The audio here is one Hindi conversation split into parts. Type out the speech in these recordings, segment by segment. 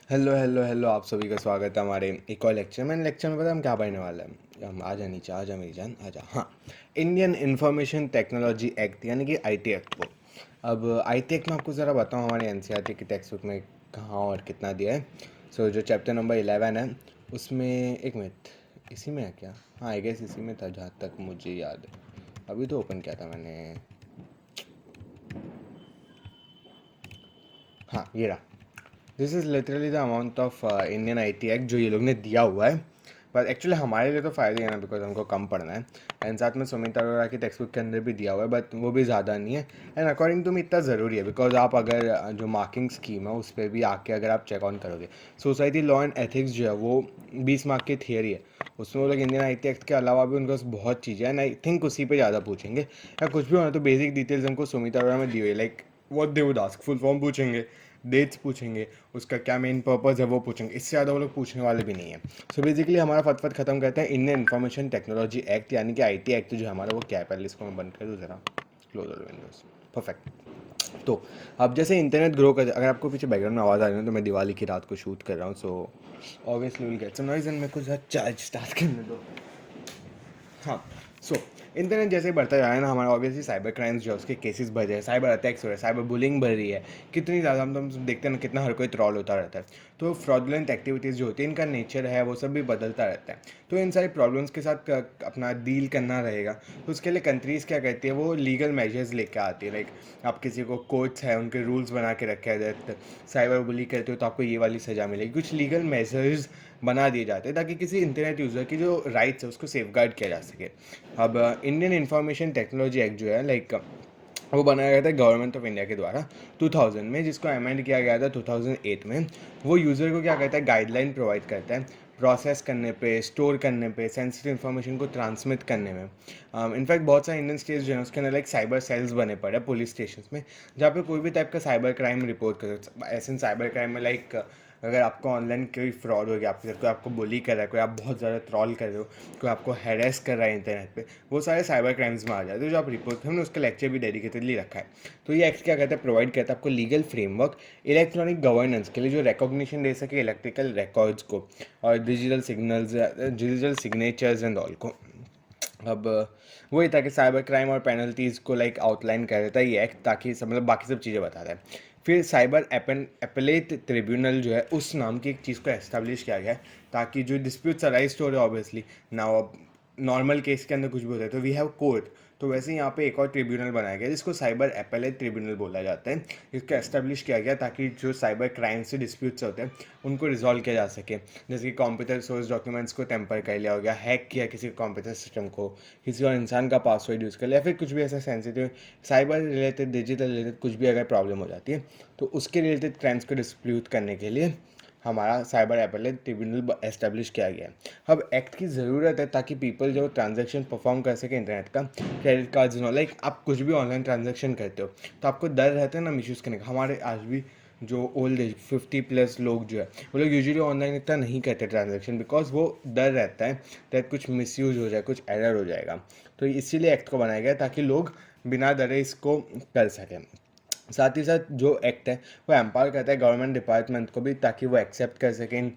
हेलो हेलो हेलो, आप सभी का स्वागत है हमारे एक और लेक्चर में। लेक्चर में पता है हम क्या पढ़ने वाले हैं? हम आजा नीचे, आजा मेरी जान, आजा। हाँ, इंडियन इंफॉर्मेशन टेक्नोलॉजी एक्ट यानी कि आईटी एक्ट को। अब आईटी एक्ट में आपको ज़रा बताऊँ हमारे एनसीईआरटी की टेक्स्ट बुक में कहाँ और कितना दिया है। जो चैप्टर नंबर 11 है उसमें, एक मिनट, इसी में है क्या? हाँ, आई गेस इसी में था जहाँ तक मुझे याद है। अभी तो ओपन किया था मैंने। हाँ, ये रहा। This is literally the amount of Indian I T act जो ये लोग ने दिया हुआ है। पर एक्चुअली हमारे लिए तो फ़ायदा ही है ना, बिकॉज हमको कम पढ़ना है। एंड साथ में सुमित अरोड़ा की टेक्स्ट बुक के अंदर भी दिया हुआ है, बट वो भी ज़्यादा नहीं है। एंड अकॉर्डिंग टू मी इतना ज़रूरी है, बिकॉज आप अगर जो मार्किंग स्कीम है उस पर भी आके अगर आप चेक ऑन करोगे, सोसाइटी लॉ एंड एथिक्स जो है वो 20 मार्क की थियरी है। उसमें वो लोग इंडियन आई टी एक्ट के अलावा भी उनके पास बहुत चीज़ें हैं, एंड आई थिंक उसी पे ज़्यादा पूछेंगे। या कुछ भी होना तो बेसिक डिटेल्स हमको सुमित अरोड़ा में दी हुई है, like what they would ask, full form पूछेंगे, डेट्स पूछेंगे, उसका क्या मेन पर्पज़ है वो पूछेंगे। इससे ज़्यादा वो लोग पूछने वाले भी नहीं है। सो बेसिकली हमारा फटफट खत्म करते हैं इंडियन इन्फॉर्मेशन टेक्नोलॉजी एक्ट यानी कि आईटी एक्ट जो है हमारा, वो क्या है पहले इसको मैं बंद कर दूँ ज़रा। Close all Windows, perfect. तो अब जैसे इंटरनेट ग्रो कर, अगर आपको पीछे बैकग्राउंड में आवाज़ आ रही है तो मैं दिवाली की रात को शूट कर रहा हूँ, so obviously will get some noise and मेरे को ज़रा चार्ज स्टार्ट करने दो। हाँ, सो इंटरनेट जैसे बढ़ता जा रहा है ना, हमारा ऑब्वियसली साइबर क्राइम्स जो है उसके केसेस बढ़ रहे हैं, साइबर अटैक्स हो रहे हैं, साइबर बुलिंग बढ़ रही है। कितनी ज़्यादा हम तो देखते हैं ना, कितना हर कोई ट्रॉल होता रहता है। तो फ्रॉडुलेंट एक्टिविटीज़ जो होती है, इनका नेचर है वो सब भी बदलता रहता है। तो इन सारे प्रॉब्लम्स के साथ अपना डील करना रहेगा। तो उसके लिए कंट्रीज़ क्या कहती है, वो लीगल मेजर्स लेके आती है। लाइक आप किसी को कोर्ट्स है उनके रूल्स बना के रखे हैं, साइबर बुली करते हो तो आपको ये वाली सज़ा मिलेगी। कुछ लीगल मेजर्स बना दिए जाते हैं ताकि किसी इंटरनेट यूज़र की जो राइट्स है उसको सेफगार्ड किया जा सके। अब इंडियन इंफॉर्मेशन टेक्नोलॉजी एक्ट जो है, लाइक वो बनाया गया था गवर्नमेंट ऑफ इंडिया के द्वारा 2000 में, जिसको अमेंड किया गया था 2008 में। वो यूज़र को क्या कहता है, गाइडलाइन प्रोवाइड करता है प्रोसेस करने पे, स्टोर करने पे, सेंसिटिव इन्फॉर्मेशन को ट्रांसमिट करने में। इनफैक्ट बहुत सारे इंडियन स्टेट्स जो है उसके अंदर लाइक साइबर सेल्स बने पड़े हैं पुलिस स्टेशन में, जहाँ पे कोई भी टाइप का साइबर क्राइम रिपोर्ट कर सकते। ऐसे साइबर क्राइम में लाइक अगर आपको ऑनलाइन कोई फ्रॉड हो गया, आपके साथ कोई आपको बुली कर रहा है, कोई आप बहुत ज़्यादा ट्रॉल कर रहे हो, कोई आपको हैरेस कर रहा है इंटरनेट पे, वो सारे साइबर क्राइम्स में आ जाते हैं। जो आप रिपोर्ट, हमने उसका लेक्चर भी डेडिकेटेडली रखा है। तो ये एक्ट क्या कहता है, प्रोवाइड करता है आपको लीगल फ्रेमवर्क इलेक्ट्रॉनिक गवर्नेंस के लिए, जो रिकॉग्निशन दे सके इलेक्ट्रिकल रिकॉर्ड्स को और digital signals, digital signatures and all को। अब वही था कि साइबर क्राइम और पेनल्टीज़ को लाइक आउटलाइन कर देता है ये एक्ट, ताकि सब मतलब बाकी सब चीज़ें बताता है। फिर साइबर एपेलेट ट्रिब्यूनल जो है उस नाम की एक चीज़ को एस्टेब्लिश किया गया है, ताकि जो डिस्प्यूट्स अराइज हो रहे हैं, ऑब्वियसली ना अब नॉर्मल केस के अंदर कुछ भी होता है तो वी हैव कोर्ट, तो वैसे ही यहाँ पे एक और ट्रिब्यूनल बनाया गया जिसको साइबर एपेलेट ट्रिब्यूनल बोला जाता है। इसको एस्टेब्लिश किया गया ताकि जो साइबर क्राइम से डिस्प्यूट्स होते हैं उनको रिजॉल्व किया जा सके। जैसे कि कंप्यूटर सोर्स डॉक्यूमेंट्स को टेम्पर कर लिया हो गया, हैक किया किसी कंप्यूटर सिस्टम को, किसी और इंसान का पासवर्ड यूज़ कर लिया, फिर कुछ भी ऐसा sensitive cyber related, digital related कुछ भी अगर प्रॉब्लम हो जाती है तो उसके रिलेटेड क्राइम्स को डिस्प्यूट करने के लिए हमारा साइबर एपेलेट ट्रिब्यूनल एस्टेब्लिश किया गया है। अब एक्ट की ज़रूरत है ताकि पीपल जो ट्रांजैक्शन परफॉर्म कर सके इंटरनेट का, क्रेडिट कार्ड्स नो, लाइक आप कुछ भी ऑनलाइन ट्रांजैक्शन करते हो तो आपको डर रहता है ना मिसयूज़ करने का। हमारे आज भी जो ओल्ड एज 50+ लोग जो है वो लोग यूजुअली ऑनलाइन इतना नहीं करते ट्रांजैक्शन, बिकॉज वो डर रहता है दैट कुछ मिसयूज़ हो जाए, कुछ एरर हो जाएगा। तो इसीलिए एक्ट को बनाया गया ताकि लोग बिना डरे इसको कर सकें। साथ ही साथ जो एक्ट है वो एम्पावर करता है गवर्नमेंट डिपार्टमेंट को भी, ताकि वो एक्सेप्ट कर सकें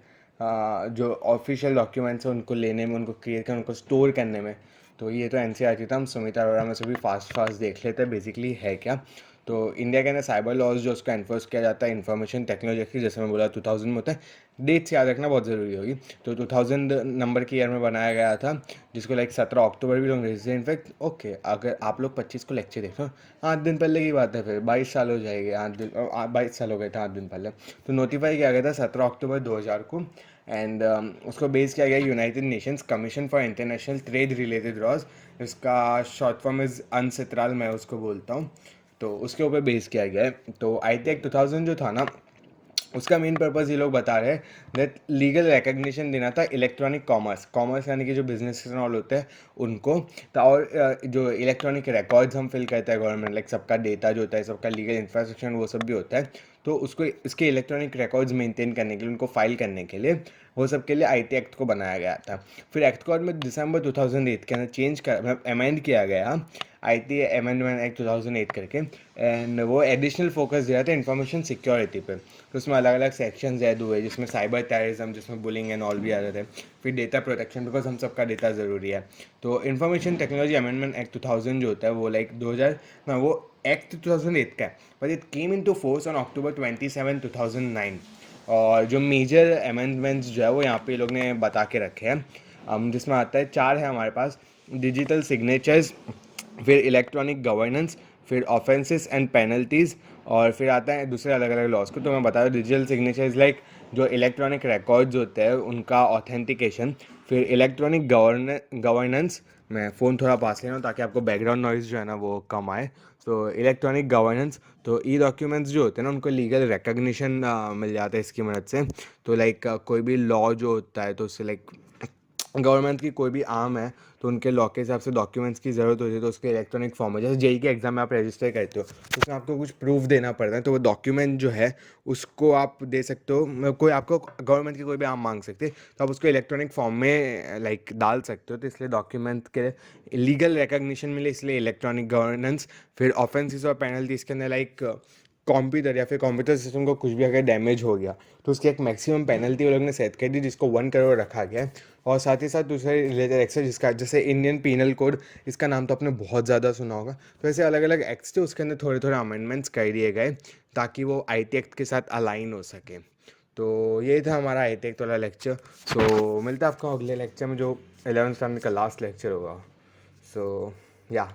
जो ऑफिशियल डॉक्यूमेंट्स हैं उनको लेने में, उनको क्रिएट करने, उनको स्टोर करने में। तो ये तो एनसीईआरटी था, हम सुमित अरोड़ा में से भी फास्ट फास्ट देख लेते हैं बेसिकली है क्या। तो इंडिया के अंदर साइबर लॉज जो उसको एनफोर्स किया जाता है इंफॉर्मेशन टेक्नोलॉजी की, जैसे मैं बोला 2000 में होता है। डेट्स याद रखना बहुत ज़रूरी होगी। तो 2000 नंबर के ईयर में बनाया गया था, जिसको लाइक 17 अक्टूबर भी लोग रजिस्टर। इनफैक्ट ओके, अगर आप लोग 25 को लेक्चर देख लो, 8 दिन पहले की बात है, फिर 22 साल हो जाएंगे, 8 दिन, 22 साल हो गए थे 8 दिन पहले। तो नोटिफाई किया गया था 17 अक्टूबर 2000 को। एंड उसको बेस किया गया United Nations commission for international trade related laws, इसका शॉर्ट फॉर्म इज़ अनसित्राल, मैं उसको बोलता हूँ। तो उसके ऊपर बेस किया गया है। तो आई टेक 2000 जो था ना, उसका मेन पर्पज़ ये लोग बता रहे हैं दैट लीगल रिकग्निशन देना था इलेक्ट्रॉनिक कॉमर्स, कॉमर्स यानी कि जो बिजनेस ऑल होते हैं उनको। तो और जो इलेक्ट्रॉनिक रिकॉर्ड्स हम फिल करते हैं गवर्नमेंट, लाइक सबका डेटा जो होता है, सबका लीगल इंफ्रास्ट्रक्चर वो सब भी होता है। तो उसको इसके इलेक्ट्रॉनिक रिकॉर्ड्स मेंटेन करने के लिए, उनको फाइल करने के लिए, वो सब के लिए आईटी एक्ट को बनाया गया था। फिर एक्ट को में दिसंबर 2008 के अंदर चेंज कर, मतलब अमेंड किया गया IT Amendment Act 2008 करके, एंड वो एडिशनल फोकस दिया था इंफॉर्मेशन सिक्योरिटी पे। तो उसमें अलग अलग सेक्शंस ऐड हुए, जिसमें साइबर टेररिज्म, जिसमें बुलिंग एंड ऑल भी आ रहे थे, फिर डेटा प्रोटेक्शन, बिकॉज हम सबका डेटा ज़रूरी है। तो इंफॉर्मेशन टेक्नोलॉजी अमेंडमेंट एक्ट 2000 जो होता है वो लाइक 2000 ना, वो एक्ट 2008 का है, but it came in to force on October 27, 2009। और जो मेजर अमेंडमेंट्स जो है वो यहाँ पे ये लोग ने बता के रखे हैं, जिसमें आता है 4 है हमारे पास: डिजिटल सिग्नेचर्स, फिर इलेक्ट्रॉनिक गवर्नेंस, फिर ऑफेंसेस एंड पेनल्टीज़, और फिर आता है दूसरे अलग अलग लॉज को। तो मैं बता दूँ, डिजिटल सिग्नेचर्स लाइक जो इलेक्ट्रॉनिक रिकॉर्ड्स होते हैं उनका ऑथेंटिकेशन, फिर इलेक्ट्रॉनिक गवर्नेंस, मैं फ़ोन थोड़ा पास ले रहा हूँ ताकि आपको बैकग्राउंड नॉइज़ जो है ना वो कम आए। तो इलेक्ट्रॉनिक गवर्नेंस, तो ई डॉक्यूमेंट्स जो होते हैं ना उनको लीगल रिकग्निशन मिल जाता है इसकी मदद से। तो लाइक कोई भी लॉ जो होता है तो उससे लाइक गवर्नमेंट की कोई भी आर्म है तो उनके लॉ के हिसाब से डॉक्यूमेंट्स की ज़रूरत होती है, तो उसके इलेक्ट्रॉनिक फॉर्म है। जैसे जेई के एग्जाम में आप रजिस्टर करते हो तो उसमें आपको कुछ प्रूफ देना पड़ता है, तो वो डॉक्यूमेंट जो है उसको आप दे सकते हो, कोई आपको गवर्नमेंट की कोई भी आर्म मांग सकते हैं तो आप उसको इलेक्ट्रॉनिक फॉर्म में लाइक डाल सकते हो। तो इसलिए डॉक्यूमेंट के लीगल रिकग्निशन मिले, इसलिए इलेक्ट्रॉनिक गवर्नेंस। फिर ऑफेंसेस और पेनल्टीज के अंदर लाइक कंप्यूटर या फिर कंप्यूटर सिस्टम को कुछ भी अगर डैमेज हो गया तो उसकी एक मैक्सिमम पेनल्टी वो लोग ने सेट कर दी, जिसको 1 करोड़ रखा गया है। और साथ ही साथ दूसरे रिलेटेड एक्ट्स जिसका जैसे इंडियन पीनल कोड, इसका नाम तो आपने बहुत ज़्यादा सुना होगा। तो ऐसे अलग अलग एक्ट्स थे, उसके अंदर थोड़े थोड़े अमेंडमेंट्स कर दिए गए ताकि वो IT एक्ट के साथ अलाइन हो सके। तो ये था हमारा IT एक्ट वाला लेक्चर। सो मिलता है आपको अगले लेक्चर में जो 11th स्टैंडर्ड का लास्ट लेक्चर होगा। सो या